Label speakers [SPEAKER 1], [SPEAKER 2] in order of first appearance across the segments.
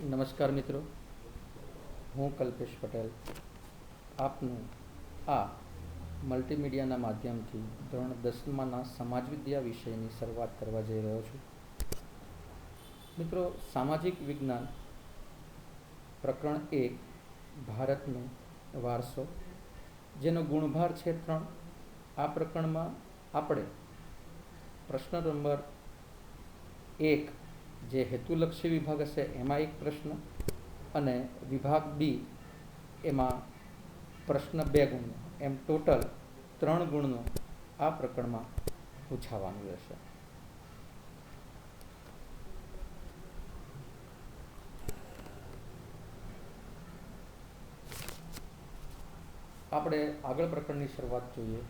[SPEAKER 1] નમસ્કાર મિત્રો, હું કલ્પેશ પટેલ આપનું આ મલ્ટીમીડિયાના માધ્યમથી ધોરણ 10માના સમાજવિદ્યા વિષયની શરૂઆત કરવા જઈ રહ્યો છું. મિત્રો, સામાજિક વિજ્ઞાન પ્રકરણ 1 ભારતનો વારસો, જેનો ગુણભાર છે 3. આ પ્રકરણમાં આપણે પ્રશ્ન નંબર 1 જે હેતુલક્ષી વિભાગ હશે એમાં એક પ્રશ્ન અને વિભાગ બી એમાં પ્રશ્ન 2 ગુણનો, એમ ટોટલ 3 ગુણનો આ પ્રકરણમાં પૂછાવાનું રહેશે. આપણે આગળ પ્રકરણની શરૂઆત જોઈએ,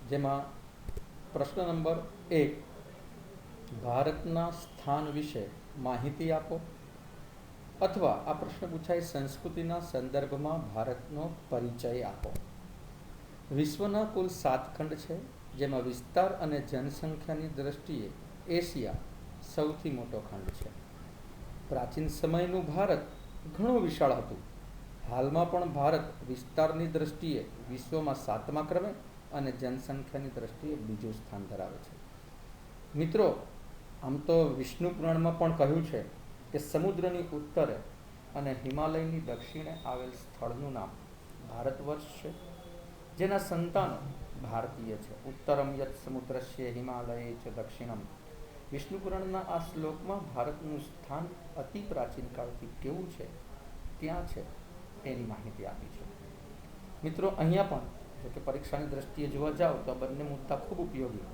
[SPEAKER 1] જેમાં પ્રશ્ન નંબર 1 ભારતના સ્થાન વિશે માહિતી આપો, અથવા આ પ્રશ્ન પૂછાય સંસ્કૃતિના સંદર્ભમાં ભારતનો પરિચય આપો. વિશ્વના કુલ 7 ખંડ છે, જેમાં વિસ્તાર અને જનસંખ્યાની દ્રષ્ટિએ એશિયા સૌથી મોટો ખંડ છે. પ્રાચીન સમયનું ભારત ઘણું વિશાળ હતું. હાલમાં પણ ભારત વિસ્તારની દ્રષ્ટિએ વિશ્વમાં 7મા ક્રમે અને જનસંખ્યાની દ્રષ્ટિએ બીજું સ્થાન ધરાવે છે. મિત્રો, આમ તો વિષ્ણુ પુરાણમાં પણ કહ્યું છે કે સમુદ્રની ઉત્તરે અને હિમાલયની દક્ષિણે આવેલ સ્થળનું નામ ભારત વર્ષ છે, જેના સંતાનો ભારતીય છે. ઉત્તરમ યત સમુદ્રસ્ય હિમાલયે ચ દક્ષિણમ. વિષ્ણુ પુરાણના આ શ્લોકમાં ભારતનું સ્થાન અતિ પ્રાચીન કાળથી કેવું છે, ત્યાં છે એની માહિતી આપી છે. મિત્રો, અહીંયા પણ જો કે પરીક્ષાની દ્રષ્ટિએ જોવા જાઓ તો બંને મુદ્દા ખૂબ ઉપયોગી.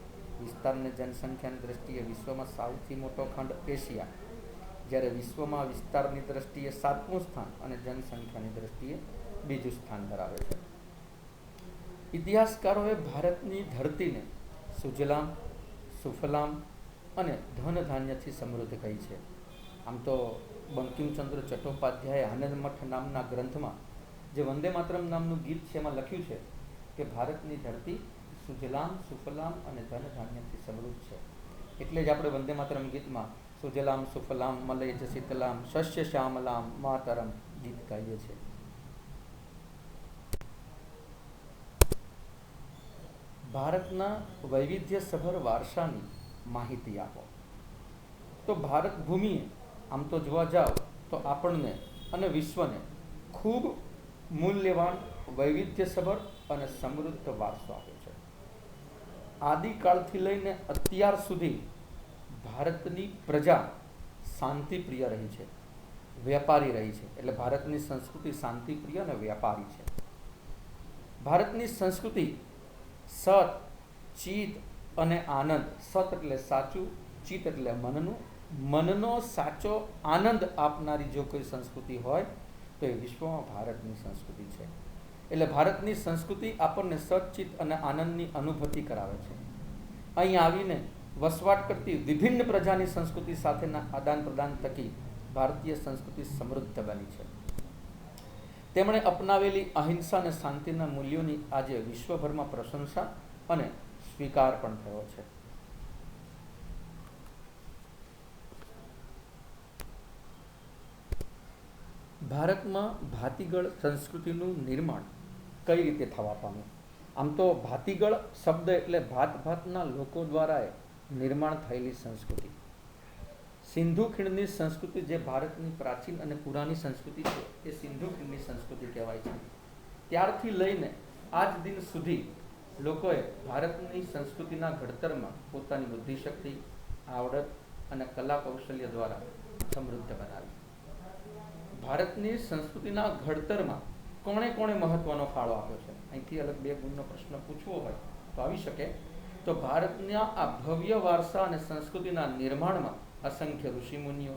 [SPEAKER 1] વિસ્તાર અને જનસંખ્યાની દ્રષ્ટિએ વિશ્વમાં સૌથી મોટો ખંડ એશિયા, જ્યારે વિશ્વમાં વિસ્તારની દ્રષ્ટિએ 7મું સ્થાન અને જનસંખ્યાની દ્રષ્ટિએ બીજું સ્થાન ધરાવે છે. ઇતિહાસકારોએ ભારતની ધરતીને સુજલામ, સુફલામ અને ધન ધાન્યથી સમૃદ્ધ કહી છે. આમ તો બંકિમચંદ્ર ચટ્ટોપાધ્યાય આનંદ મઠ નામના ગ્રંથમાં જે વંદે માતરમ નામનું ગીત છે એમાં લખ્યું છે કે ભારતની ધરતી સુજલામ, સુફલામ અને ધન ધાન્યથી સમૃદ્ધ છે. એટલે જ આપણે વંદે માતરમ ગીતમાં સુજલામ સુફલામ મલય જ શીતલામ શસ્ય શ્યામલામ માતરમ ગીત ગાઈએ છીએ. ભારતના વૈવિધ્યસભર વારસાની માહિતી આપો. તો ભારત ભૂમિએ આમ તો જોવા જાઓ તો આપણને અને વિશ્વને ખૂબ મૂલ્યવાન, વૈવિધ્યસભર અને સમૃદ્ધ વારસો આપ્યો છે. આદિકાળથી લઈને અત્યાર સુધી ભારતની પ્રજા શાંતિપ્રિય રહી છે, વ્યાપારી રહી છે. એટલે ભારતની સંસ્કૃતિ શાંતિપ્રિય અને વ્યાપારી છે. ભારતની સંસ્કૃતિ સત, ચિત્ત અને આનંદ. સત એટલે સાચું, ચિત્ત એટલે મનનો સાચો આનંદ આપનારી જો કોઈ સંસ્કૃતિ હોય તો એ વિશ્વમાં ભારતની સંસ્કૃતિ છે. એટલે ભારતની સંસ્કૃતિ આપણને સચ્ચિત અને આનંદની અનુભૂતિ કરાવે છે. અહીં આવીને વસવાટ કરતી વિભિન્ન પ્રજાની સંસ્કૃતિ સાથેના આદાન પ્રદાન થકી ભારતીય સંસ્કૃતિ સમૃદ્ધ બની છે. તેમણે અપનાવેલી અહિંસા અને શાંતિના મૂલ્યોની આજે વિશ્વભરમાં પ્રશંસા અને સ્વીકાર પણ થયો છે. ભારતમાં ભાતીગળ સંસ્કૃતિનું નિર્માણ કઈ રીતે થવા પામ્યું? આમ તો ભાતીગળ શબ્દ એટલે ભાતના લોકો દ્વારા નિર્માણ થયેલી સંસ્કૃતિ. સિંધુ ખીણની સંસ્કૃતિ જે ભારતની પ્રાચીન અને પુરાની સંસ્કૃતિ છે એ સિંધુ ખીણની સંસ્કૃતિ કહેવાય છે. ત્યારથી લઈને આજ દિન સુધી લોકોએ ભારતની સંસ્કૃતિના ઘડતરમાં પોતાની બુદ્ધિશક્તિ, આવડત અને કલા કૌશલ્ય દ્વારા સમૃદ્ધ બનાવી. ભારતની સંસ્કૃતિના ઘડતરમાં કોણે મહત્વનો ફાળો આપ્યો છે? અહીંથી અલગ 2 ગુણનો પ્રશ્ન પૂછવો હોય તો આવી શકે. તો ભારતના આ ભવ્ય વારસા અને સંસ્કૃતિના નિર્માણમાં અસંખ્ય ઋષિમુનિઓ,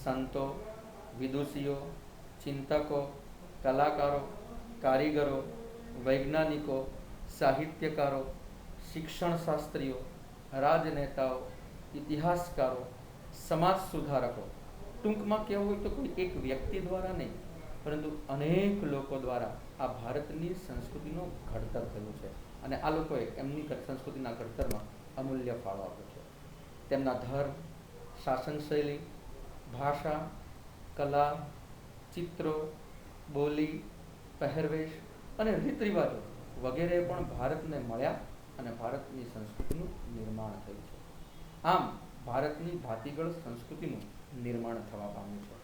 [SPEAKER 1] સંતો, વિદુષીઓ, ચિંતકો, કલાકારો, કારીગરો, વૈજ્ઞાનિકો, સાહિત્યકારો, શિક્ષણશાસ્ત્રીઓ, રાજનેતાઓ, ઇતિહાસકારો, સમાજ સુધારકો, ટૂંકમાં કહેવું હોય તો કોઈ એક વ્યક્તિ દ્વારા નહીં, પરંતુ અનેક લોકો દ્વારા આ ભારતની સંસ્કૃતિનું ઘડતર થયું છે. અને આ લોકોએ એમની સંસ્કૃતિના ઘડતરમાં અમૂલ્ય ફાળો આપ્યો છે. તેમના ધર્મ, શાસન શૈલી, ભાષા, કલા, ચિત્રો, બોલી, પહેરવેશ અને રીત રિવાજો વગેરે પણ ભારતને મળ્યા અને ભારતની સંસ્કૃતિનું નિર્માણ થયું છે. આમ ભારતની ભાતીગળ સંસ્કૃતિનું નિર્માણ થવા પામ્યું છે.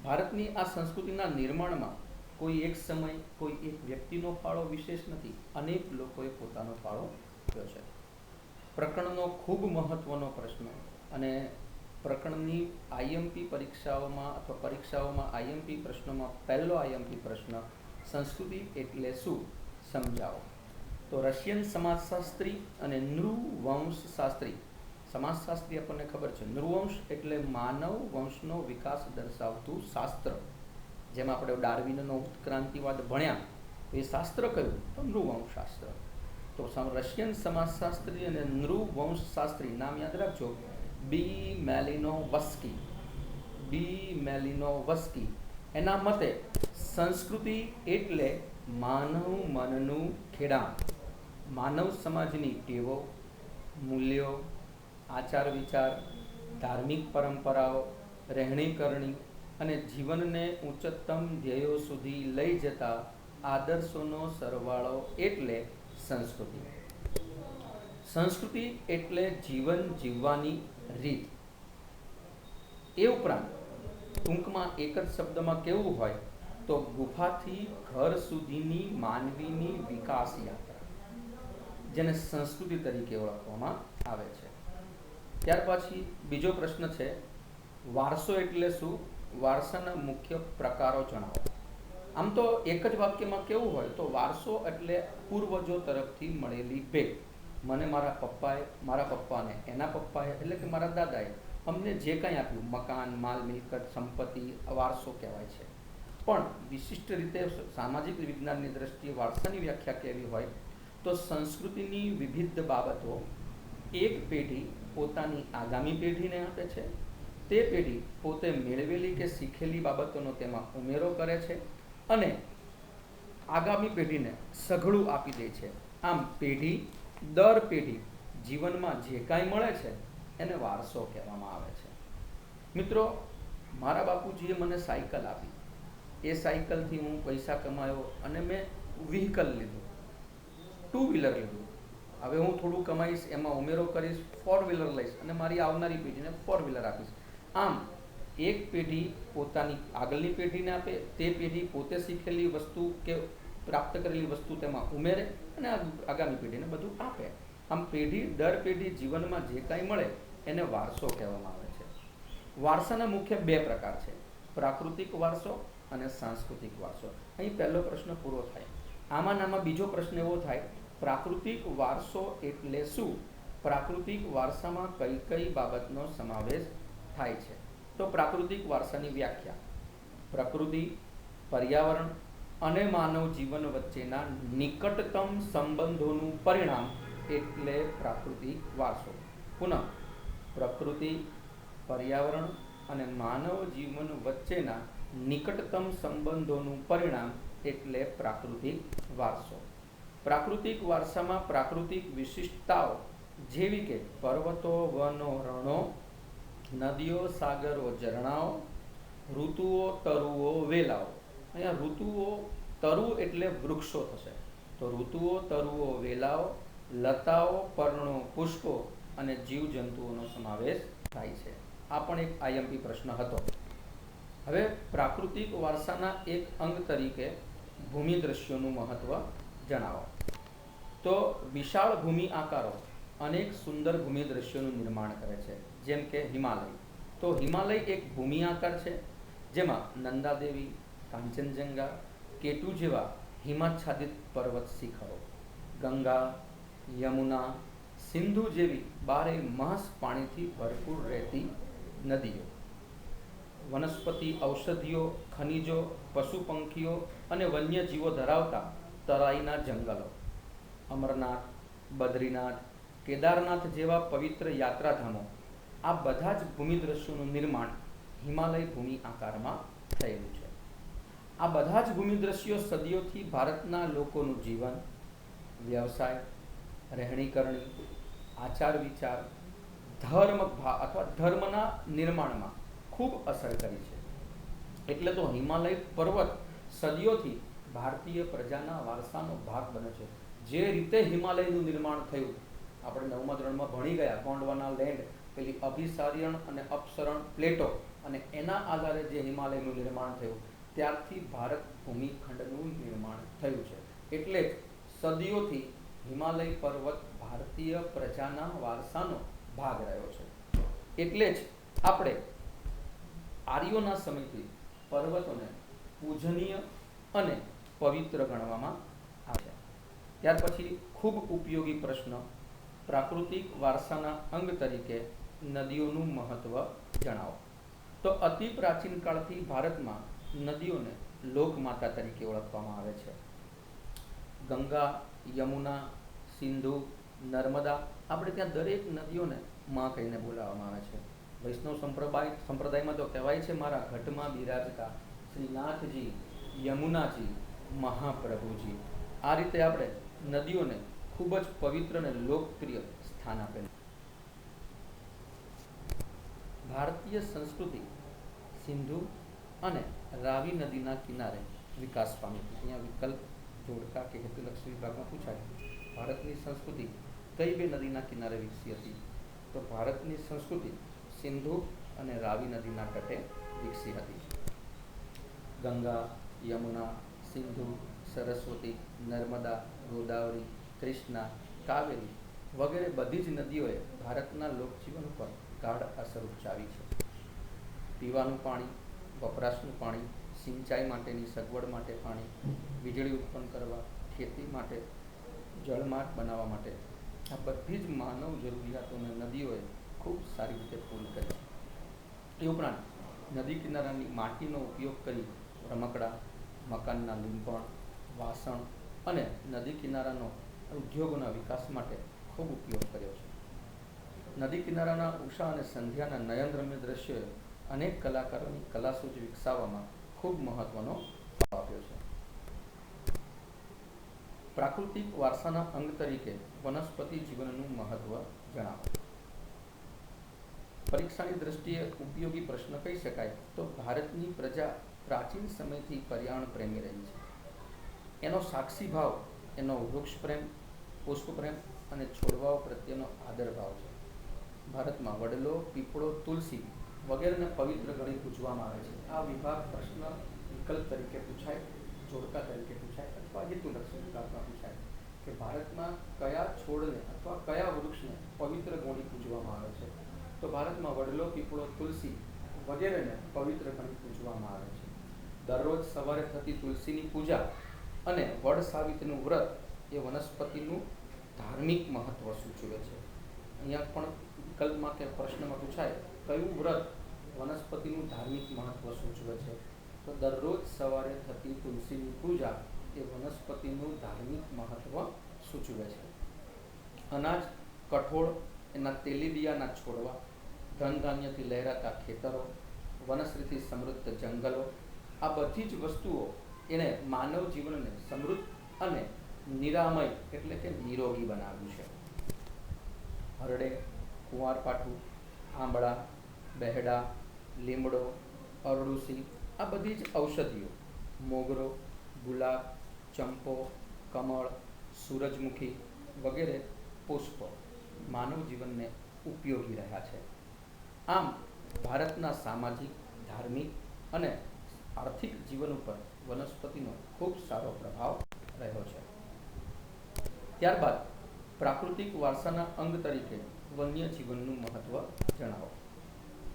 [SPEAKER 1] ભારતની આ સંસ્કૃતિના નિર્માણમાં કોઈ એક સમય, કોઈ એક વ્યક્તિનો ફાળો વિશેષ નથી. અનેક લોકોએ પોતાનો ફાળો આપ્યો છે. પ્રકરણનો ખૂબ મહત્વનો પ્રશ્ન અને પ્રકરણની આઈએમપી પરીક્ષાઓમાં અથવા પરીક્ષાઓમાં આઈએમપી પ્રશ્નોમાં પહેલો આઈએમપી પ્રશ્ન સંસ્કૃતિ એટલે શું સમજાવો. તો રશિયન સમાજશાસ્ત્રી અને નૃવંશશાસ્ત્રી, સમાજશાસ્ત્રી આપણને ખબર છે, નૃવંશ એટલે માનવ વંશનો વિકાસ દર્શાવતું શાસ્ત્ર. જેમ આપણે ડાર્વિનનો ઉત્ક્રાંતિવાદ ભણ્યા તો એ શાસ્ત્ર કયું? તો નૃવંશશાસ્ત્ર. તો રશિયન સમાજશાસ્ત્રી અને નૃવંશશાસ્ત્રી નામ યાદ રાખજો, બી મેલિનોવસ્કી. એના મતે સંસ્કૃતિ એટલે માનવ મનનું ખેડાણ, માનવ સમાજની ટેવો, મૂલ્યો, આચાર વિચાર, ધાર્મિક પરંપરાઓ, રહેણી કરણી અને જીવનને ઉચ્ચતમ ધ્યેયો સુધી લઈ જતા આદર્શોનો સરવાળો એટલે સંસ્કૃતિ. સંસ્કૃતિ એટલે જીવન જીવવાની રીત. એ ઉપરાંત ટૂંકમાં એક જ શબ્દમાં કેવું હોય તો ગુફાથી ઘર સુધીની માનવીની વિકાસ યાત્રા, જેને સંસ્કૃતિ તરીકે ઓળખવામાં આવે છે. ત્યાર પછી બીજો પ્રશ્ન છે, વારસો એટલે શું? વારસાના મુખ્ય પ્રકારો જણાવો. આમ તો એક જ વાક્યમાં કેવું હોય તો વારસો એટલે પૂર્વજો તરફથી મળેલી ભેટ. મને મારા પપ્પાને એના પપ્પાએ એટલે કે મારા દાદાએ અમને જે કંઈ આપ્યું, મકાન, માલ મિલકત, સંપત્તિ, વારસો કહેવાય છે. પણ વિશિષ્ટ રીતે સામાજિક વિજ્ઞાનની દ્રષ્ટિએ વારસાની વ્યાખ્યા કેવી હોય તો સંસ્કૃતિની વિવિધ બાબતો એક પેઢી પોતાની આગામી પેઢીને આપે છે. તે પેઢી પોતે મેળવેલી કે શીખેલી બાબતોનો તેમાં ઉમેરો કરે છે અને આગામી પેઢીને સઘળું આપી દે છે. આમ પેઢી દર પેઢી જીવનમાં જે કાંઈ મળે છે એને વારસો કહેવામાં આવે છે. મિત્રો, મારા બાપુજીએ મને સાયકલ આપી. એ સાયકલથી હું પૈસા કમાયો અને મેં વ્હીકલ લીધું, 2 વ્હીલર લીધું. હવે હું થોડું કમાઈશ, એમાં ઉમેરો કરીશ, 4 વ્હીલર લઈશ અને મારી આવનારી પેઢીને 4 વ્હીલર આપીશ. આમ એક પેઢી પોતાની આગળની પેઢીને આપે, તે પેઢી પોતે શીખેલી વસ્તુ કે પ્રાપ્ત કરેલી વસ્તુ તેમાં ઉમેરે અને આગામી પેઢીને બધું આપે. આમ પેઢી દર પેઢી જીવનમાં જે કાંઈ મળે એને વારસો કહેવામાં આવે છે. વારસાના મુખ્ય 2 પ્રકાર છે, પ્રાકૃતિક વારસો અને સાંસ્કૃતિક વારસો. અહીં પહેલો પ્રશ્ન પૂરો થાય. આમાં બીજો પ્રશ્ન એવો થાય, પ્રાકૃતિક વારસો એટલે શું? પ્રાકૃતિક વારસામાં કઈ કઈ બાબતનો સમાવેશ થાય છે? તો પ્રાકૃતિક વારસાની વ્યાખ્યા: પ્રકૃતિ, પર્યાવરણ અને માનવ જીવન વચ્ચેના નિકટતમ સંબંધોનું પરિણામ એટલે પ્રાકૃતિક વારસો. પુનઃ, પ્રકૃતિ, પર્યાવરણ અને માનવ જીવન વચ્ચેના નિકટતમ સંબંધોનું પરિણામ એટલે પ્રાકૃતિક વારસો. પ્રાકૃતિક વારસામાં પ્રાકૃતિક વિશિષ્ટતાઓ જેવી કે પર્વતો, વનો, રણો, નદીઓ, સાગરો, ઝરણાઓ, ઋતુઓ, તરુઓ, વેલાઓ. અહીંયા ઋતુઓ, તરુ એટલે વૃક્ષો થશે, તો ઋતુઓ, તરુઓ, વેલાઓ, લતાઓ, પર્ણો, પુષ્પો અને જીવજંતુઓનો સમાવેશ થાય છે. આ પણ એક આઈએમપી પ્રશ્ન હતો. હવે પ્રાકૃતિક વારસાના એક અંગ તરીકે ભૂમિ દ્રશ્યોનું મહત્વ જણાવો. તો વિશાળ ભૂમિ આકારો અનેક સુંદર ભૂમિ દ્રશ્યોનું નિર્માણ કરે છે, જેમ કે હિમાલય. તો હિમાલય એક ભૂમિ આકાર છે જેમાં નંદાદેવી, કાંચનજંગા, કેટુ જેવા હિમાચ્છાદિત પર્વત શિખરો, ગંગા, યમુના, સિંધુ જેવી 12 માસ પાણીથી ભરપૂર રહેતી નદીઓ, વનસ્પતિ, ઔષધિઓ, ખનિજો, પશુ પંખીઓ અને વન્યજીવો ધરાવતા તરાઈના જંગલો, અમરનાથ, બદ્રીનાથ, કેદારનાથ જેવા પવિત્ર યાત્રાધામો, આ બધા જ ભૂમિ દ્રશ્યોનું નિર્માણ હિમાલય ભૂમિ આકારમાં થયેલું છે. આ બધા જ ભૂમિ દ્રશ્યો સદીઓથી ભારતના લોકોનું જીવન, વ્યવસાય, રહેણી કરણી, આચાર વિચાર, ધર્મના નિર્માણમાં ખૂબ અસર કરી છે. એટલે તો હિમાલય પર્વત સદીઓથી ભારતીય પ્રજાના વારસાનો ભાગ બને છે. જે રીતે હિમાલયનું નિર્માણ થયું, આપણે 9મા ધોરણમાં ભણી ગયા, ગોંડવાના લેન્ડ, પેલી અભિસારિયણ અને અપસરણ પ્લેટો, અને એના આધારે જે હિમાલયનું નિર્માણ થયું, ત્યારથી ભારત ભૂમિખંડનું નિર્માણ થયું છે. એટલે જ સદીઓથી હિમાલય પર્વત ભારતીય પ્રજાના વારસાનો ભાગ રહ્યો છે. એટલે જ આપણે આર્યોના સમયથી પર્વતોને પૂજનીય અને પવિત્ર ગણવામાં આવ્યા. ત્યાર પછી ખૂબ ઉપયોગી પ્રશ્ન, પ્રાકૃતિક વારસાના અંગ તરીકે નદીઓનું મહત્વ જણાવો. તો અતિ પ્રાચીન કાળથી ભારતમાં નદીઓને લોકમાતા તરીકે ઓળખવામાં આવે છે. ગંગા, યમુના, સિંધુ, નર્મદા, આપણે ત્યાં દરેક નદીઓને માં કહીને બોલાવવામાં આવે છે. વૈષ્ણવ સંપ્રદાયમાં તો કહેવાય છે, મારા ઘટમાં બિરાજતા શ્રીનાથજી, યમુનાજી, મહાપ્રભુજી. આ રીતે આપણે નદીઓને ખૂબ જ પવિત્ર અને લોકપ્રિય સ્થાન આપેલું. ભારતીય સંસ્કૃતિ સિંધુ અને રાવી નદીના કિનારે વિકાસ પામી હતી. અહીંયા વિકલ્પ જોડકા કે હેતુલક્ષી વિભાગમાં પૂછાય, ભારતની સંસ્કૃતિ કઈ બે નદીના કિનારે વિકસી હતી? તો ભારતની સંસ્કૃતિ સિંધુ અને રાવી નદીના તટે વિકસી હતી. ગંગા, યમુના, સિંધુ, સરસ્વતી, નર્મદા, ગોદાવરી, કૃષ્ણા, કાવેરી વગેરે બધી જ નદીઓએ ભારતના લોકજીવન પર ગાઢ અસર ઉપજાવી છે. પીવાનું પાણી, વપરાશનું પાણી, સિંચાઈ માટેની સગવડ માટે પાણી, વીજળી ઉત્પન્ન કરવા, ખેતી માટે, જળમાર્ગ બનાવવા માટે, આ બધી જ માનવ જરૂરિયાતોને નદીઓએ ખૂબ સારી રીતે પૂરી કરી. એ ઉપરાંત નદી કિનારાની માટીનો ઉપયોગ કરી રમકડા, મકાનના લીંપણ, વાસણ અને નદી કિનારાનો ઉદ્યોગોના વિકાસ માટે ખૂબ ઉપયોગ કર્યો છે. નદી કિનારાના ઉષા અને સંધ્યાના નયનરમ્ય દ્રશ્યોએ અનેક કલાકારોની કલાસૂઝ વિકસાવવામાં ખૂબ મહત્વનો ફાળો આપ્યો છે. પ્રાકૃતિક વારસાના અંગ તરીકે વનસ્પતિ જીવનનું મહત્વ જણાવો. પરીક્ષાની દ્રષ્ટિએ ઉપયોગી પ્રશ્ન કહી શકાય તો ભારતની પ્રજા પ્રાચીન સમયથી પર્યાવરણ પ્રેમી રહી છે. એનો સાક્ષી ભાવ એનો વૃક્ષ પ્રેમ, પુષ્પ પ્રેમ અને છોડવાઓ પ્રત્યેનો આદર ભાવ છે. ભારતમાં વડલો, પીપળો, તુલસી વગેરેને પવિત્ર ગણી પૂજવામાં આવે છે. આ વિભાગ પ્રશ્ન વિકલ્પ તરીકે પૂછાય, જોડકા તરીકે પૂછાય અથવા હેતુલક્ષી વિભાગમાં પૂછાય કે ભારતમાં કયા છોડને અથવા કયા વૃક્ષને પવિત્ર ગણી પૂજવામાં આવે છે. તો ભારતમાં વડલો, પીપળો, તુલસી વગેરેને પવિત્ર ગણી પૂજવામાં આવે છે. દરરોજ સવારે થતી તુલસીની પૂજા અને વડ સાવિત્રીનું વ્રત એ વનસ્પતિનું ધાર્મિક મહત્વ સૂચવે છે. અહીંયા પણ વિકલ્પમાં કે પ્રશ્નમાં પૂછાય કયું વ્રત વનસ્પતિનું ધાર્મિક મહત્વ સૂચવે છે? તો દરરોજ સવારે થતી તુલસીની પૂજા એ વનસ્પતિનું ધાર્મિક મહત્વ સૂચવે છે. અનાજ, કઠોળ, એના તેલીબિયાના છોડવા, ધન ધાન્યથી લહેરાતા ખેતરો, વનશ્રીથી સમૃદ્ધ જંગલો, આ બધી જ વસ્તુઓ એને માનવ જીવનને સમૃદ્ધ અને નિરામય એટલે કે નિરોગી બનાવ્યું છે. હરડે, કુંવારપાઠું, આંબળા, બહેડા, લીમડો, અરડુસી, આ બધી જ ઔષધિઓ, મોગરો, ગુલાબ, ચંપો, કમળ, સૂરજમુખી વગેરે પુષ્પો માનવ જીવનને ઉપયોગી રહ્યા છે. આમ ભારતના સામાજિક, ધાર્મિક અને આર્થિક જીવન ઉપર વનસ્પતિનો ખૂબ સારો પ્રભાવ રહ્યો છે. ત્યારબાદ પ્રાકૃતિક વારસાના અંગ તરીકે વન્ય જીવનનું મહત્વ જણાવો.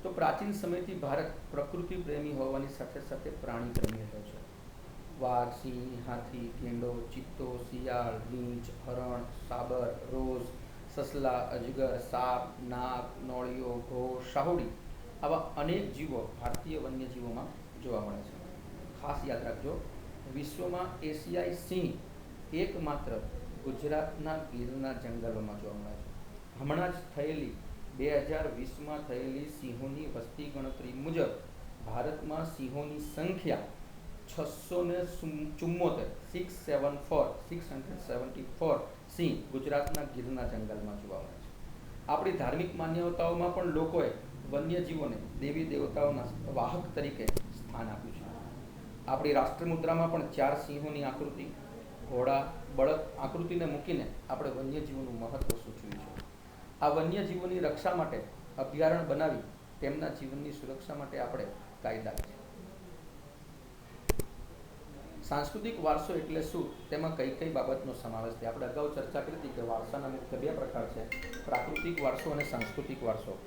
[SPEAKER 1] તો પ્રાચીન સમયથી ભારત પ્રકૃતિ પ્રેમી હોવાની સાથે સાથે પ્રાણી પ્રેમી રહ્યો છે. વાઘ, સિંહ, હાથી, ગેંડો, ચિત્તો, શિયાળ, રીંછ, હરણ, સાબર, રોઝ, સસલા, અજગર, સાપ, નાગ, નોળિયો, ઘોડ, શાહુડી આવા અનેક જીવો ભારતીય વન્યજીવોમાં જોવા મળે છે. ખાસ યાદ રાખજો, વિશ્વમાં એશિયાઈ સિંહ એકમાત્ર ગુજરાતના ગીરના જંગલોમાં જોવા મળે છે. હમણાં જ થયેલી 2020માં થયેલી સિંહોની વસ્તી ગણતરી મુજબ ભારતમાં સિંહોની સંખ્યા 674 સિંહ ગુજરાતના ગીરના જંગલમાં જોવા મળે છે. આપણી ધાર્મિક માન્યતાઓમાં પણ લોકોએ વન્યજીવોને દેવી દેવતાઓના વાહક તરીકે સ્થાન આપ્યું છે. આપણી રાષ્ટ્રમુદ્રામાં પણ 4 સિંહોની આકૃતિ, ઘોડા, બળદ આકૃતિને મૂકીને આપણે વન્યજીવોનું મહત્વ સૂચવ્યું છે. આ વન્યજીવોની રક્ષા માટે અભયારણ્ય બનાવી તેમના જીવનની સુરક્ષા માટે આપણે કાયદા છે. સાંસ્કૃતિક વારસો એટલે શું, તેમાં કઈ કઈ બાબતનો સમાવેશ થાય? આપણે અગાઉ ચર્ચા કરી હતી કે વારસાના મુખ્ય 2 પ્રકાર છે, પ્રાકૃતિક વારસો અને સાંસ્કૃતિક વારસો.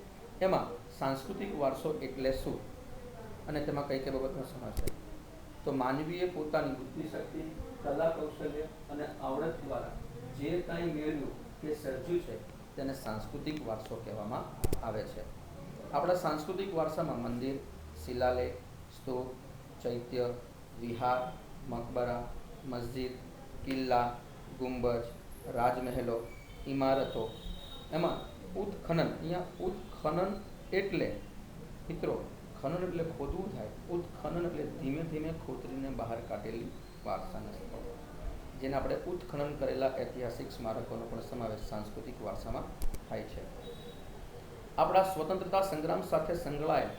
[SPEAKER 1] એમાં સાંસ્કૃતિક વારસો એટલે શું અને તેમાં કઈ કઈ બાબતનો સમાવેશ થાય? તો માનવીએ પોતાની બુદ્ધિશક્તિ, કલા કૌશલ્ય અને આવડત દ્વારા જે કાંઈ મેળવ્યું કે સર્જ્યું છે તેને સાંસ્કૃતિક વારસો કહેવામાં આવે છે. આપણા સાંસ્કૃતિક વારસામાં મંદિર, શિલાલેખ, સ્તૂપ, ચૈત્ય, વિહાર, મકબરા, મસ્જિદ, કિલ્લા, ગુંબજ, રાજમહેલો, ઇમારતો, એમાં ઉત્ખનન. અહીંયા ઉત્ખનન એટલે મિત્રો, ખનન એટલે ખોદવું થાય, ઉત્ખનન એટલે ધીમે ધીમે ખોતરીને બહાર કાઢેલી વારસાના સ્થળો, જેને આપણે ઉત્ખનન કરેલા ઐતિહાસિક સ્મારકોનો પણ સમાવેશ સાંસ્કૃતિક વારસામાં થાય છે. આપણા સ્વતંત્રતા સંગ્રામ સાથે સંકળાયેલ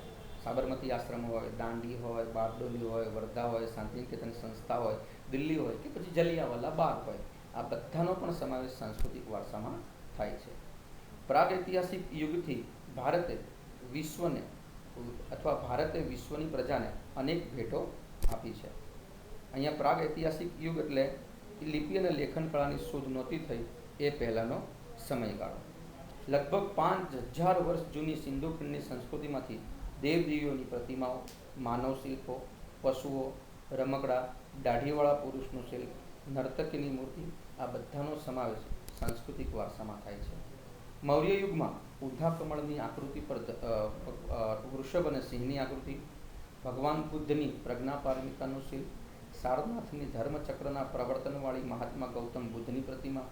[SPEAKER 1] સાબરમતી આશ્રમ હોય, દાંડી હોય, બારડોલી હોય, વર્ધા હોય, શાંતિનિકેતન સંસ્થા હોય, દિલ્હી હોય કે પછી જલિયાવાલા બાગ હોય, આ બધાનો પણ સમાવેશ સાંસ્કૃતિક વારસામાં થાય છે. પ્રાગૈતિહાસિક યુગથી ભારતે વિશ્વની પ્રજાને અનેક ભેટો આપી છે. અહીંયા પ્રાગૈતિહાસિક યુગ એટલે લિપિ અને લેખન કળાની શોધ નહોતી થઈ એ પહેલાંનો સમયગાળો. લગભગ 5000 વર્ષ જૂની સિંધુ ખીણની સંસ્કૃતિમાંથી દેવદેવીઓની પ્રતિમાઓ, માનવ શિલ્પો, પશુઓ, રમકડા, દાઢીવાળા પુરુષનું શિલ્પ, નર્તકીની મૂર્તિ, આ બધાનો સમાવેશ સાંસ્કૃતિક વારસામાં થાય છે. મૌર્ય યુગમાં ઊંધા કમળની આકૃતિ પર વૃષભ અને સિંહની આકૃતિ, ભગવાન બુદ્ધની પ્રજ્ઞાપારમિતાનું શિલ્પ, સારનાથની ધર્મચક્રના પ્રવર્તનવાળી મહાત્મા ગૌતમ બુદ્ધની પ્રતિમા,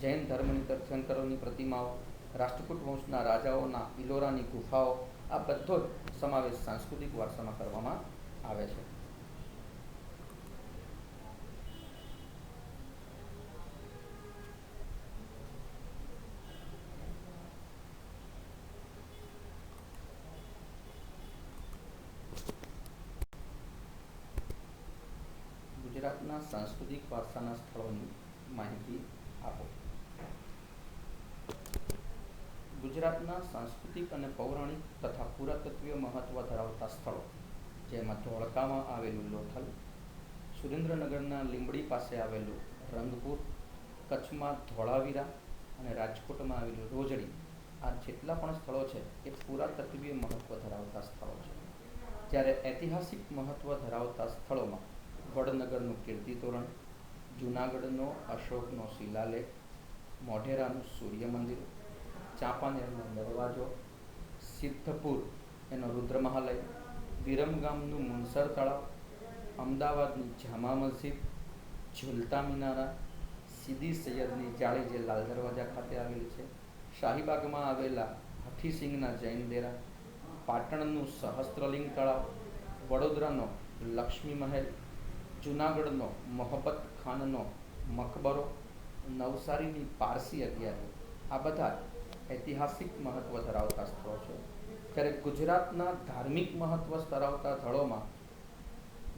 [SPEAKER 1] જૈન ધર્મની તીર્થંકરોની પ્રતિમાઓ, રાષ્ટ્રકૂટ વંશના રાજાઓના ઇલોરાની ગુફાઓ, આ બધો જ સમાવેશ સાંસ્કૃતિક વારસામાં કરવામાં આવે છે. ગુજરાતના સાંસ્કૃતિક વારસાના સ્થળોની માહિતી આપો. ગુજરાતના સાંસ્કૃતિક અને પૌરાણિક તથા પુરાતત્વીય મહત્વ ધરાવતા સ્થળો, જેમાં ધોળકામાં આવેલું લોથલ, સુરેન્દ્રનગરના લીંબડી પાસે આવેલું રંગપુર, કચ્છમાં ધોળાવીરા અને રાજકોટમાં આવેલું રોજડી, આ જેટલા પણ સ્થળો છે એ પુરાતત્વીય મહત્વ ધરાવતા સ્થળો છે. જ્યારે ઐતિહાસિક મહત્વ ધરાવતા સ્થળોમાં વડનગરનું કીર્તિ તોરણ, જૂનાગઢનો અશોકનો શિલાલેખ, મોઢેરાનું સૂર્ય મંદિર, ચાંપાનેરનો દરવાજો, સિદ્ધપુર એનો રુદ્રમહાલય, વિરમગામનું મુનસર તળાવ, અમદાવાદની જામા મસ્જિદ, ઝુલતા મિનારા, સીદી સૈયદની જાળી જે લાલ દરવાજા ખાતે આવેલી છે, શાહીબાગમાં આવેલા હઠીસિંગના જૈન ડેરા, પાટણનું સહસ્ત્રલિંગ તળાવ, વડોદરાનો લક્ષ્મી મહેલ, જૂનાગઢનો મોહબ્બત ખાનનો મકબરો, નવસારીની પારસી અગિયારી, આ બધા ઐતિહાસિક મહત્વ ધરાવતા સ્થળો છે. જ્યારે ગુજરાતના ધાર્મિક મહત્વ ધરાવતા સ્થળોમાં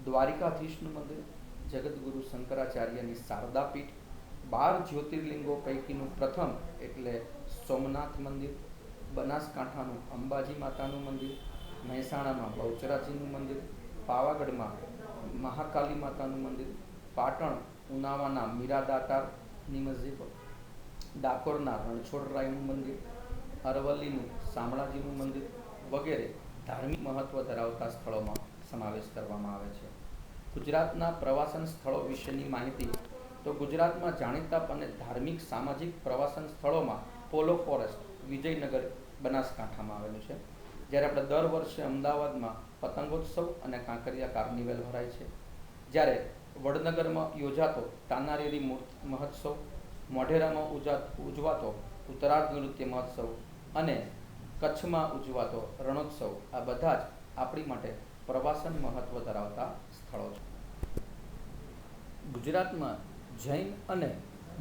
[SPEAKER 1] દ્વારિકાધીશનું મંદિર, જગતગુરુ શંકરાચાર્યની શારદા પીઠ, 12 જ્યોતિર્લિંગો પૈકીનું પ્રથમ એટલે સોમનાથ મંદિર, બનાસકાંઠાનું અંબાજી માતાનું મંદિર, મહેસાણામાં બહુચરાજીનું મંદિર, પાવાગઢમાં મહાકાલી માતાનું મંદિર, પાટણ ઉનાવાના મીરાદાતારની મસ્જિદ, ડાકોરના રણછોડરાયનું મંદિર, અરવલ્લીનું શામળાજીનું મંદિર વગેરે ધાર્મિક મહત્વ ધરાવતા સ્થળોમાં સમાવેશ કરવામાં આવે છે. ગુજરાતના પ્રવાસન સ્થળો વિશેની માહિતી. તો ગુજરાતમાં જાણીતા અને ધાર્મિક સામાજિક પ્રવાસન સ્થળોમાં પોલો ફોરેસ્ટ વિજયનગર બનાસકાંઠામાં આવેલું છે. જ્યારે આપણે દર વર્ષે અમદાવાદમાં પતંગોત્સવ અને કાંકરિયા કાર્નિવેલ ભરાય છે. જ્યારે વડનગરમાં યોજાતો તાનારીરી મહોત્સવ, મોઢેરામાં ઉજવાતો ઉત્તરાર્ધ નૃત્ય મહોત્સવ અને કચ્છમાં ઉજવાતો રણોત્સવ, આ બધા જ આપણી માટે પ્રવાસન મહત્વ ધરાવતા સ્થળો છે. ગુજરાતમાં જૈન અને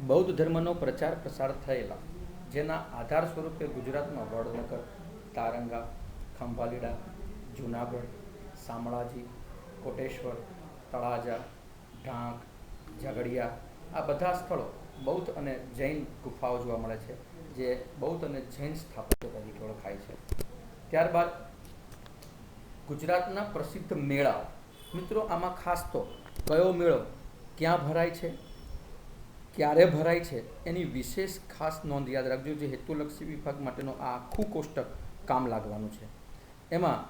[SPEAKER 1] બૌદ્ધ ધર્મનો પ્રચાર પ્રસાર થયેલા, જેના આધાર સ્વરૂપે ગુજરાતમાં વડનગર, તારંગા, ખંભાલીડા, જુનાગઢ, શામળાજી, કોટેશ્વર, તળાજા, ઢાંક, ઝઘડિયા, આ બધા સ્થળો બૌદ્ધ અને જૈન ગુફાઓ જોવા મળે છે, જે બૌદ્ધ અને જૈન સ્થાપત્ય તરીકે ઓળખાય છે. ત્યારબાદ ગુજરાતના પ્રસિદ્ધ મેળાઓ. મિત્રો, આમાં ખાસ તો કયો મેળો ક્યાં ભરાય છે, ક્યારે ભરાય છે, એની વિશેષ ખાસ નોંધ યાદ રાખજો, જે હેતુલક્ષી વિભાગ માટેનો આ આખું કોષ્ટક કામ લાગવાનું છે. એમાં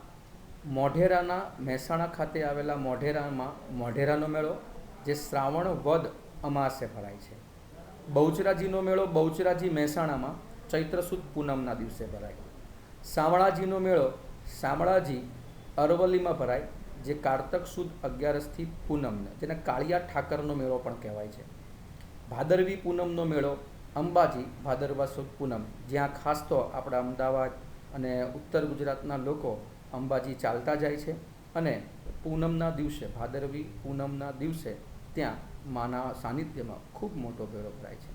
[SPEAKER 1] મોઢેરાના મહેસાણા ખાતે આવેલા મોઢેરામાં મોઢેરાનો મેળો, જે શ્રાવણ વદ અમાસે ભરાય છે. બહુચરાજીનો મેળો બહુચરાજી મહેસાણામાં ચૈત્ર સુદ પૂનમના દિવસે ભરાય. શામળાજીનો મેળો શામળાજી અરવલ્લીમાં ભરાય, જે કારતક સુદ 11 પૂનમને, જેને કાળિયા ઠાકરનો મેળો પણ કહેવાય છે. ભાદરવી પૂનમનો મેળો અંબાજી ભાદરવા સુદ પૂનમ, જ્યાં ખાસ તો આપણા અમદાવાદ અને ઉત્તર ગુજરાતના લોકો અંબાજી ચાલતા જાય છે અને પૂનમના દિવસે, ભાદરવી પૂનમના દિવસે ત્યાં માના સાનિધ્યમાં ખૂબ મોટો મેળો ભરાય છે,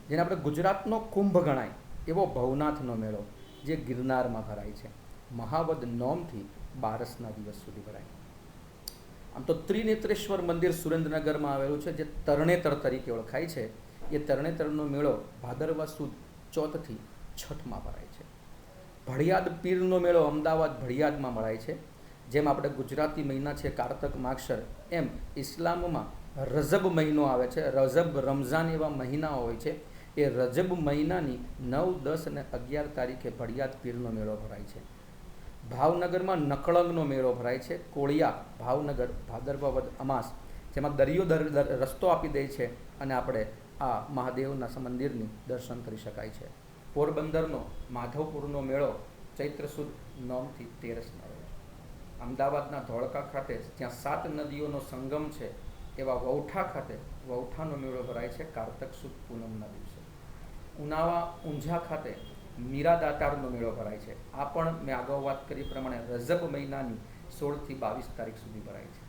[SPEAKER 1] જેને આપણે ગુજરાતનો કુંભ ગણાય એવો ભવનાથનો મેળો, જે ગિરનારમાં ભરાય છે. મહાવદ નોમથી બારસના દિવસ સુધી ભરાય. આમ તો ત્રિનેત્રેશ્વર મંદિર સુરેન્દ્રનગરમાં આવેલું છે, જે તરણેતર તરીકે ઓળખાય છે. એ તરણેતરનો મેળો ભાદરવા સુદ ચોથથી છઠમાં ભરાય છે. ભળિયાદ પીરનો મેળો અમદાવાદ ભળિયાદમાં મળાય છે. જેમ આપણે ગુજરાતી મહિના છે કારતક માગશર, એમ ઇસ્લામમાં રજબ મહિનો આવે છે. રજબ, રમઝાન એવા મહિનાઓ હોય છે. એ રજબ મહિનાની 9, 10 અને 11 તારીખે ભળિયાદ પીરનો મેળો ભરાય છે. ભાવનગરમાં નકળંગનો મેળો ભરાય છે. કોળિયા ભાવનગર ભાદરવા વદ અમાસ, જેમાં દરિયો રસ્તો આપી દે છે અને આપણે આ મહાદેવના મંદિરની દર્શન કરી શકાય છે. પોરબંદરનો માધવપુરનો મેળો ચૈત્ર સુદ 9થી 13ના રોજ. અમદાવાદના ધોળકા ખાતે, જ્યાં 7 નદીઓનો સંગમ છે, એવા વૌઠા ખાતે વૌઠાનો મેળો ભરાય છે કારતક સુદ પૂનમના દિવસે. ઉનાવા ઊંઝા ખાતે મીરા દાતારનો મેળો ભરાય છે. આ પણ મેં અગાઉ વાત કરી પ્રમાણે રજબ મહિનાની 16થી 22 તારીખ સુધી ભરાય છે.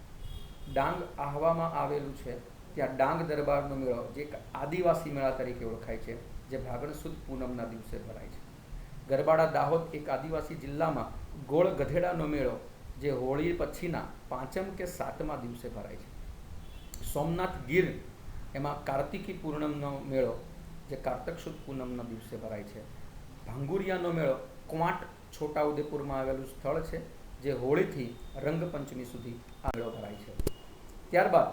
[SPEAKER 1] ડાંગ આહવામાં આવેલું છે, ત્યાં ડાંગ દરબારનો મેળો, જે એક આદિવાસી મેળા તરીકે ઓળખાય છે, જે ફાગણ સુદ પૂનમના દિવસે ભરાય છે. ગરબાડા દાહોદ, એક આદિવાસી જિલ્લામાં ગોળ ગધેડાનો મેળો, જે હોળી પછીના 5મ કે 7મા દિવસે ભરાય છે. સોમનાથ ગીર, એમાં કાર્તિકી પૂનમનો મેળો, જે કારતક સુદ પૂનમના દિવસે ભરાય છે. ભાંગુરિયાનો મેળો ક્વાંટ છોટાઉદેપુરમાં આવેલું સ્થળ છે, જે હોળીથી રંગપંચમી સુધી આ મેળો ભરાય છે. ત્યારબાદ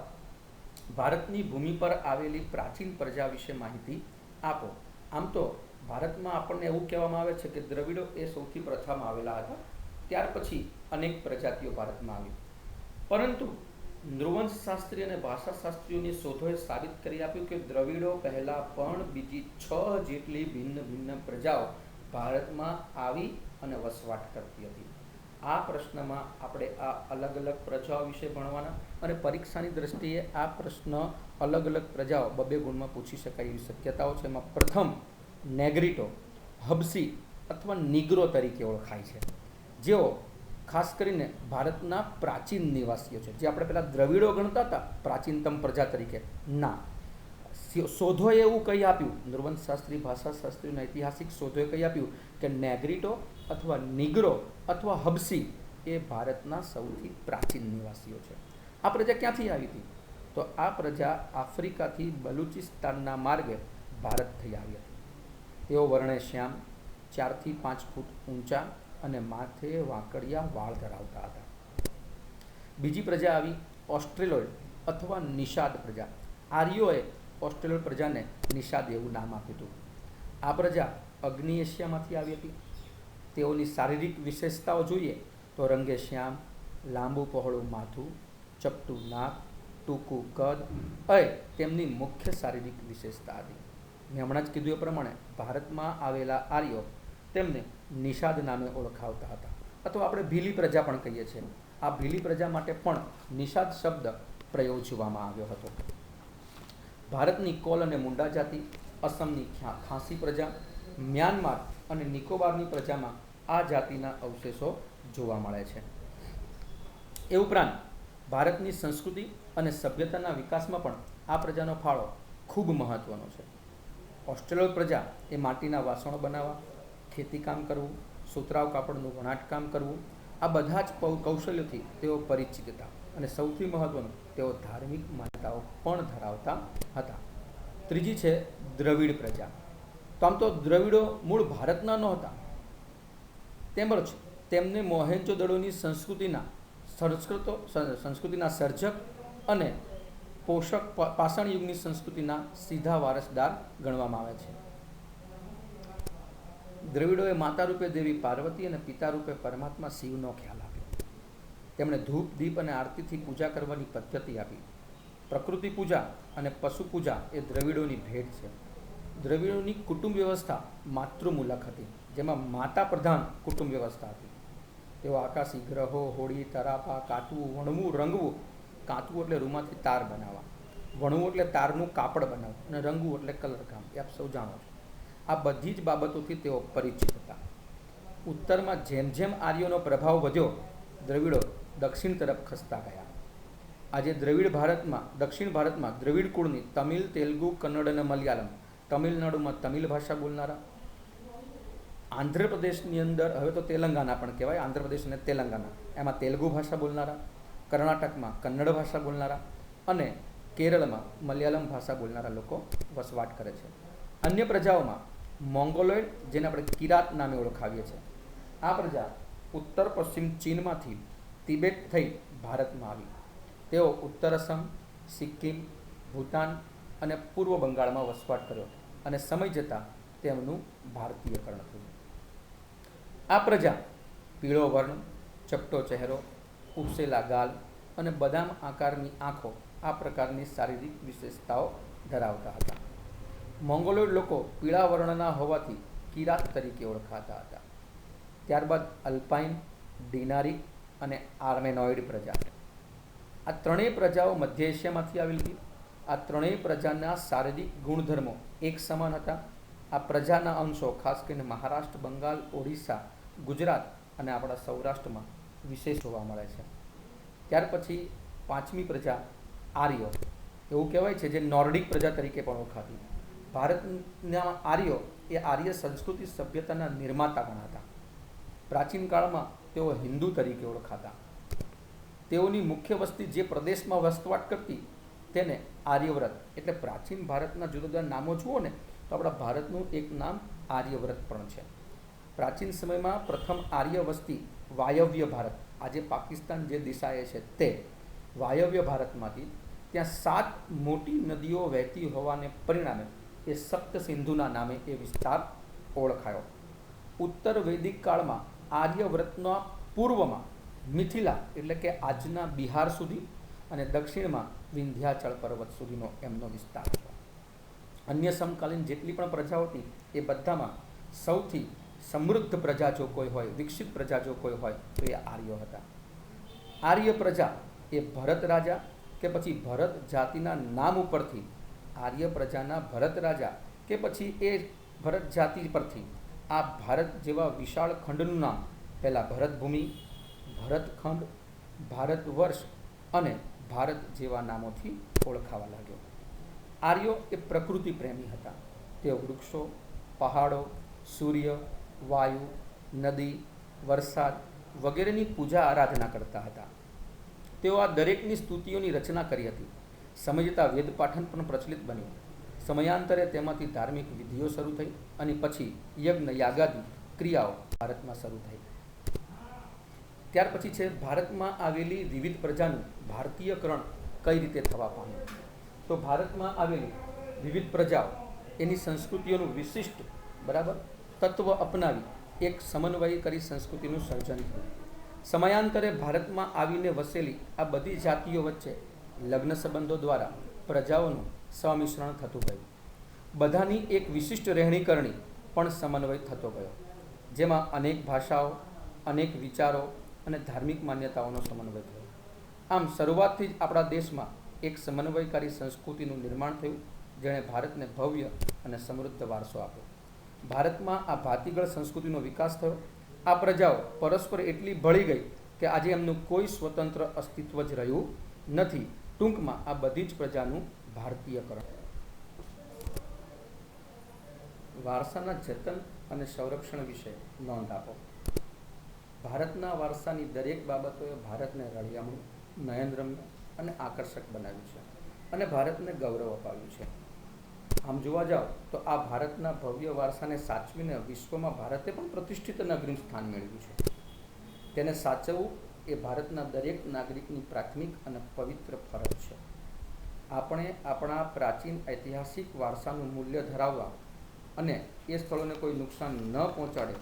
[SPEAKER 1] ભારતની ભૂમિ પર આવેલી પ્રાચીન પ્રજા વિશે માહિતી આપો. આમ તો ભારતમાં આપણને એવું કહેવામાં આવે છે કે દ્રવિડો એ સૌથી પ્રથમ આવેલા હતા, ત્યાર પછી અનેક પ્રજાતિઓ ભારતમાં આવી, પરંતુ નૃવંશશાસ્ત્રી અને ભાષાશાસ્ત્રીઓની શોધોએ સાબિત કરી આપ્યું કે દ્રવિડો પહેલાં પણ બીજી 6 જેટલી ભિન્ન ભિન્ન પ્રજાઓ ભારતમાં આવી અને વસવાટ કરતી હતી. આ પ્રશ્નમાં આપણે આ અલગ અલગ પ્રજાઓ વિશે ભણવાના, અને પરીક્ષાની દ્રષ્ટિએ આ પ્રશ્ન અલગ અલગ પ્રજાઓ 2 ગુણમાં પૂછી શકાય એવી શક્યતાઓ છે. એમાં પ્રથમ નેગ્રીટો, હબસી અથવા નિગ્રો તરીકે ઓળખાય છે, જેઓ ખાસ કરીને ભારતના પ્રાચીન નિવાસીઓ છે. જે આપણે પહેલાં દ્રવિડો ગણતા હતા પ્રાચીનતમ પ્રજા તરીકે, ના, શોધોએ એવું કહી આપ્યું, નૃવંશશાસ્ત્રી, ભાષાશાસ્ત્રીના ઐતિહાસિક શોધોએ કહી આપ્યું કે નેગ્રીટો અથવા નિગ્રો અથવા હબસી એ ભારતના સૌથી પ્રાચીન નિવાસીઓ છે. આ પ્રજા ક્યાંથી આવી હતી? તો આ પ્રજા આફ્રિકાથી બલુચિસ્તાનના માર્ગે ભારત થઈ આવી હતી. તેઓ વર્ણે શ્યામ, 4 થી 5 ફૂટ ઊંચા અને માથે વાંકડિયા વાળ ધરાવતા હતા. બીજી પ્રજા આવી ઓસ્ટ્રેલોઇડ અથવા નિષાદ પ્રજા. આર્યોએ ઓસ્ટ્રેલોઇડ પ્રજાને નિષાદ એવું નામ આપ્યું હતું. આ પ્રજા અગ્નિ એશિયામાંથી આવી હતી. તેઓની શારીરિક વિશેષતાઓ જોઈએ તો રંગે શ્યામ, લાંબુ પહોળું માથું, ચપટું નાક, ટૂંકું કદ એ તેમની મુખ્ય શારીરિક વિશેષતા હતી. મેં હમણાં જ કીધું એ પ્રમાણે ભારતમાં આવેલા આર્યો તેમને નિષાદ નામે ઓળખાવતા હતા, અથવા આપણે ભીલી પ્રજા પણ કહીએ છીએ. આ ભીલી પ્રજા માટે પણ નિષાદ શબ્દ પ્રયોજવામાં આવ્યો હતો. ભારતની કોલ અને મુંડા જાતિ, અસમની ખાસી પ્રજા, મ્યાનમાર અને નિકોબારની પ્રજામાં આ જાતિના અવશેષો જોવા મળે છે. એ ઉપરાંત ભારતની સંસ્કૃતિ અને સભ્યતાના વિકાસમાં પણ આ પ્રજાનો ફાળો ખૂબ મહત્ત્વનો છે. ઓસ્ટ્રેલિયન પ્રજા એ માટીના વાસણો બનાવવા, ખેતીકામ કરવું, સુતરાઉ કાપડનું વણાટકામ કરવું, આ બધા જ કૌશલ્યોથી તેઓ પરિચિત હતા. અને સૌથી મહત્વનું, તેઓ ધાર્મિક માન્યતાઓ પણ ધરાવતા હતા. ત્રીજી છે દ્રવિડ પ્રજા. તો આમ તો દ્રવિડો મૂળ ભારતના નહોતા, તેમજ તેમને મોહેંજો-દડોની સંસ્કૃતિના સર્જક અને પોષક પાષાણ યુગની સંસ્કૃતિના સીધા વારસદાર ગણવામાં આવે છે. દ્રવિડોએ માતા રૂપે દેવી પાર્વતી અને પિતા રૂપે પરમાત્મા શિવનો ખ્યાલ આપ્યો. તેમણે ધૂપ, દીપ અને આરતીથી પૂજા કરવાની પદ્ધતિ આપી. પ્રકૃતિ પૂજા અને પશુ પૂજા એ દ્રવિડોની ભેટ છે. દ્રવિડોની કુટુંબ વ્યવસ્થા માતૃમૂલક હતી, જેમાં માતા પ્રધાન કુટુંબ વ્યવસ્થા હતી. તેઓ આકાશી ગ્રહો, હોળી, તરાપા, કાતવું, વણવું, રંગવું. કાતવું એટલે રૂમાંથી તાર બનાવવા, વણવું એટલે તારનું કાપડ બનાવવું, અને રંગવું એટલે કલરકામ. એ આપ સૌ જાણો છો. આ બધી જ બાબતોથી તેઓ પરિચિત હતા. ઉત્તરમાં જેમ જેમ આર્યોનો પ્રભાવ વધ્યો, દ્રવિડો દક્ષિણ તરફ ખસતા ગયા. આજે દક્ષિણ ભારતમાં દ્રવિડ કુળની તમિલ, તેલુગુ, કન્નડ અને મલયાલમ, તમિલનાડુમાં તમિલ ભાષા બોલનારા, આંધ્રપ્રદેશની અંદર હવે તો તેલંગાના પણ કહેવાય, આંધ્રપ્રદેશ અને તેલંગાના, એમાં તેલુગુ ભાષા બોલનારા, કર્ણાટકમાં કન્નડ ભાષા બોલનારા અને કેરળમાં મલયાલમ ભાષા બોલનારા લોકો વસવાટ કરે છે. અન્ય પ્રજાઓમાં મોંગોલોઇડ, જેને આપણે કિરાત નામે ઓળખાવીએ છીએ, આ પ્રજા ઉત્તર પશ્ચિમ ચીનમાંથી તિબેટ થઈ ભારતમાં આવી. તેઓ ઉત્તર અસમ, સિક્કિમ, ભૂતાન અને પૂર્વ બંગાળમાં વસવાટ કર્યો અને સમય જતાં તેમનું ભારતીયકરણ થયું. આ પ્રજા પીળો વર્ણ, ચપટો ચહેરો, ઉપસેલા ગાલ અને બદામ આકારની આંખો આ પ્રકારની શારીરિક વિશેષતાઓ ધરાવતા હતા. મોંગોલોઇડ લોકો પીળા વર્ણના હોવાથી કિરાત તરીકે ઓળખાતા હતા. ત્યારબાદ અલ્પાઇન, ડિનારિક અને આર્મેનોઇડ પ્રજા. આ ત્રણેય પ્રજાઓ મધ્ય એશિયામાંથી આવેલી હતી. આ ત્રણેય પ્રજાના શારીરિક ગુણધર્મો એક સમાન હતા. આ પ્રજાના અંશો ખાસ કરીને મહારાષ્ટ્ર, બંગાળ, ઓડિશા, ગુજરાત અને આપણા સૌરાષ્ટ્રમાં વિશેષ જોવા મળે છે. ત્યાર પછી પાંચમી પ્રજા આર્યો, એવું કહેવાય છે, જે નોર્ડિક પ્રજા તરીકે પણ ઓળખાતી. ભારતના આર્યો એ આર્ય સંસ્કૃતિ સભ્યતાના નિર્માતા ગણાતા. પ્રાચીન કાળમાં તેઓ હિન્દુ તરીકે ઓળખાતા. તેઓની મુખ્ય વસ્તી જે પ્રદેશમાં વસવાટ કરતી તેને આર્યવ્રત, એટલે પ્રાચીન ભારતના જુદા જુદા નામો જુઓ ને તો આપણા ભારતનું એક નામ આર્યવ્રત પણ છે. પ્રાચીન સમયમાં પ્રથમ આર્ય વસ્તી વાયવ્ય ભારત, આજે પાકિસ્તાન જે દિશાએ છે તે વાયવ્ય ભારતમાંથી, ત્યાં 7 મોટી નદીઓ વહેતી હોવાને પરિણામે એ સપ્ત સિંધુના નામે એ વિસ્તાર ઓળખાયો. ઉત્તર વૈદિક કાળમાં આર્યવ્રતના પૂર્વમાં મિથિલા એટલે કે આજના બિહાર સુધી અને દક્ષિણમાં વિંધ્યાચળ પર્વત સુધીનો એમનો વિસ્તાર હતો. અન્ય સમકાલીન જેટલી પણ પ્રજાઓ હતી એ બધામાં સૌથી સમૃદ્ધ પ્રજા જો કોઈ હોય, વિકસિત પ્રજા જો કોઈ હોય તો એ આર્યો હતા. આર્ય પ્રજા એ ભરત રાજા કે પછી ભરત જાતિના નામ ઉપરથી આર્ય પ્રજાના ભરત રાજા કે પછી એ ભરત જાતિ પરથી આ ભારત જેવા વિશાળ ખંડનું નામ પહેલાં ભરતભૂમિ, ભરતખંડ, ભારત વર્ષ અને ભારત જેવા નામોથી ઓળખાવા લાગ્યો. આર્યો એ પ્રકૃતિ પ્રેમી હતા. તેઓ વૃક્ષો, પહાડો, સૂર્ય, વાયુ, નદી, વરસાદ વગેરેની પૂજા આરાધના કરતા હતા. તેઓ આ દરેકની સ્તુતિઓની રચના કરી હતી. સમય જતાં વેદ પાઠન પણ પ્રચલિત બન્યું. સમયાંતરે તેમાંથી ધાર્મિક વિધિઓ શરૂ થઈ અને પછી યજ્ઞ, યાગાદી ક્રિયાઓ ભારતમાં શરૂ થઈ. ત્યાર પછી છે ભારતમાં આવેલી વિવિધ પ્રજાનું ભારતીયકરણ કઈ રીતે થવા પામ્યું. તો ભારતમાં આવેલી વિવિધ પ્રજાઓ એની સંસ્કૃતિઓનું વિશિષ્ટ તત્વ અપનાવી એક સમન્વય કરી સંસ્કૃતિનું સર્જન થયું. સમયાંતરે ભારતમાં આવીને વસેલી આ બધી જાતિઓ વચ્ચે લગ્ન સંબંધો દ્વારા પ્રજાઓનું સંમિશ્રણ થતું ગયું. બધાની એક વિશિષ્ટ રહેણીકરણી પણ સમન્વય થતો ગયો, જેમાં અનેક ભાષાઓ, અનેક વિચારો અને ધાર્મિક માન્યતાઓનો સમન્વય થયો. આમ શરૂઆતથી જ આપણા દેશમાં એક સમન્વયકારી સંસ્કૃતિનું નિર્માણ થયું, જેણે ભારતને ભવ્ય અને સમૃદ્ધ વારસો આપ્યો. ભારતમાં આ ભાતીગળ સંસ્કૃતિનો વિકાસ થયો. આ પ્રજાઓ પરસ્પર એટલી ભળી ગઈ કે આજે એમનું કોઈ સ્વતંત્ર અસ્તિત્વ જ રહ્યું નથી. ટૂંકમાં આ બધી જ પ્રજાનું ભારતીયકરણ. વારસાના જતન અને સંરક્ષણ વિશે નોંધ આપો. ભારતના વારસાની દરેક બાબતોએ ભારતને રળિયામણું, નયનરમ્ય અને આકર્ષક બનાવ્યું છે અને ભારતને ગૌરવ અપાવ્યું છે. આમ જોવા જાઓ તો આ ભારતના ભવ્ય વારસાને સાચવીને વિશ્વમાં ભારતે પણ પ્રતિષ્ઠિત નગરીનું સ્થાન મેળવ્યું છે. તેને સાચવવું એ ભારતના દરેક નાગરિકની પ્રાથમિક અને પવિત્ર ફરજ છે. આપણે આપણા પ્રાચીન ઐતિહાસિક વારસાનું મૂલ્ય ધરાવવા અને એ સ્થળોને કોઈ નુકસાન ન પહોંચાડે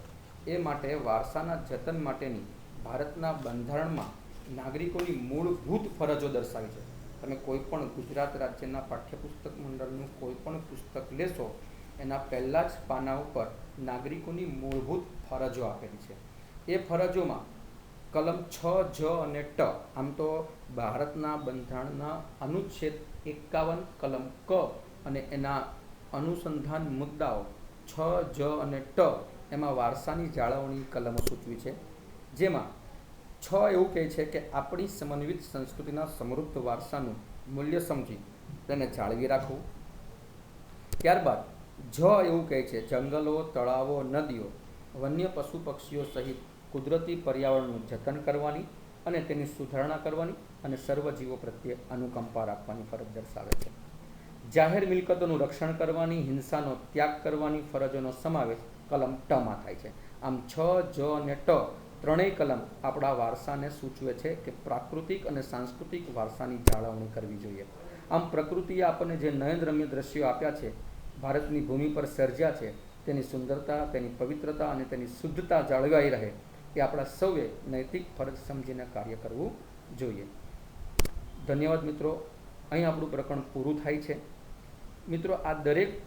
[SPEAKER 1] એ માટે વારસાના જતન માટેની ભારતના બંધારણમાં નાગરિકોની મૂળભૂત ફરજો દર્શાવી છે. તમે કોઈ પણ ગુજરાત રાજ્યના પાઠ્યપુસ્તક મંડળનું કોઈ પણ પુસ્તક લેશો એના પહેલાં જ પાના ઉપર નાગરિકોની મૂળભૂત ફરજો આપેલી છે. એ ફરજોમાં કલમ 6 જ અને ટ, આમ તો ભારતના બંધારણના અનુચ્છેદ 51 કલમ ક અને એના અનુસંધાન મુદ્દાઓ 6 જ અને ટ એમાં વારસાની જાળવણી કલમો સૂચવી છે. જેમાં 6 એવું કહે છે કે આપણી સમન્વિત સંસ્કૃતિના સમૃદ્ધ વારસાનું મૂલ્ય સમજી તેને જાળવી રાખવું. ત્યારબાદ જ એવું કહે છે જંગલો, તળાવો, નદીઓ, વન્ય પશુ પક્ષીઓ સહિત કુદરતી પર્યાવરણનું જતન કરવાની અને તેની સુધારણા કરવાની અને સર્વજીવો પ્રત્યે અનુકંપા રાખવાની ફરજ દર્શાવે છે. જાહેર મિલકતોનું રક્ષણ કરવાની, હિંસાનો ત્યાગ કરવાની ફરજોનો સમાવેશ કલમ ટમાં થાય છે. આમ 6, જ અને ટ ત્રણેય કલમ આપણા વારસાને સૂચવે છે કે પ્રાકૃતિક અને સાંસ્કૃતિક વારસાની જાળવણી કરવી જોઈએ. આમ પ્રકૃતિએ આપણને જે નયનરમ્ય દ્રશ્યો આપ્યા છે, ભારતની ભૂમિ પર સર્જ્યા છે, તેની સુંદરતા, તેની પવિત્રતા અને તેની શુદ્ધતા જાળવાઈ રહે એ આપણા સૌએ નૈતિક ફરજ સમજીને કાર્ય કરવું જોઈએ. ધન્યવાદ મિત્રો. અહીં આપણું પ્રકરણ પૂરું થાય છે. મિત્રો, આ દરેક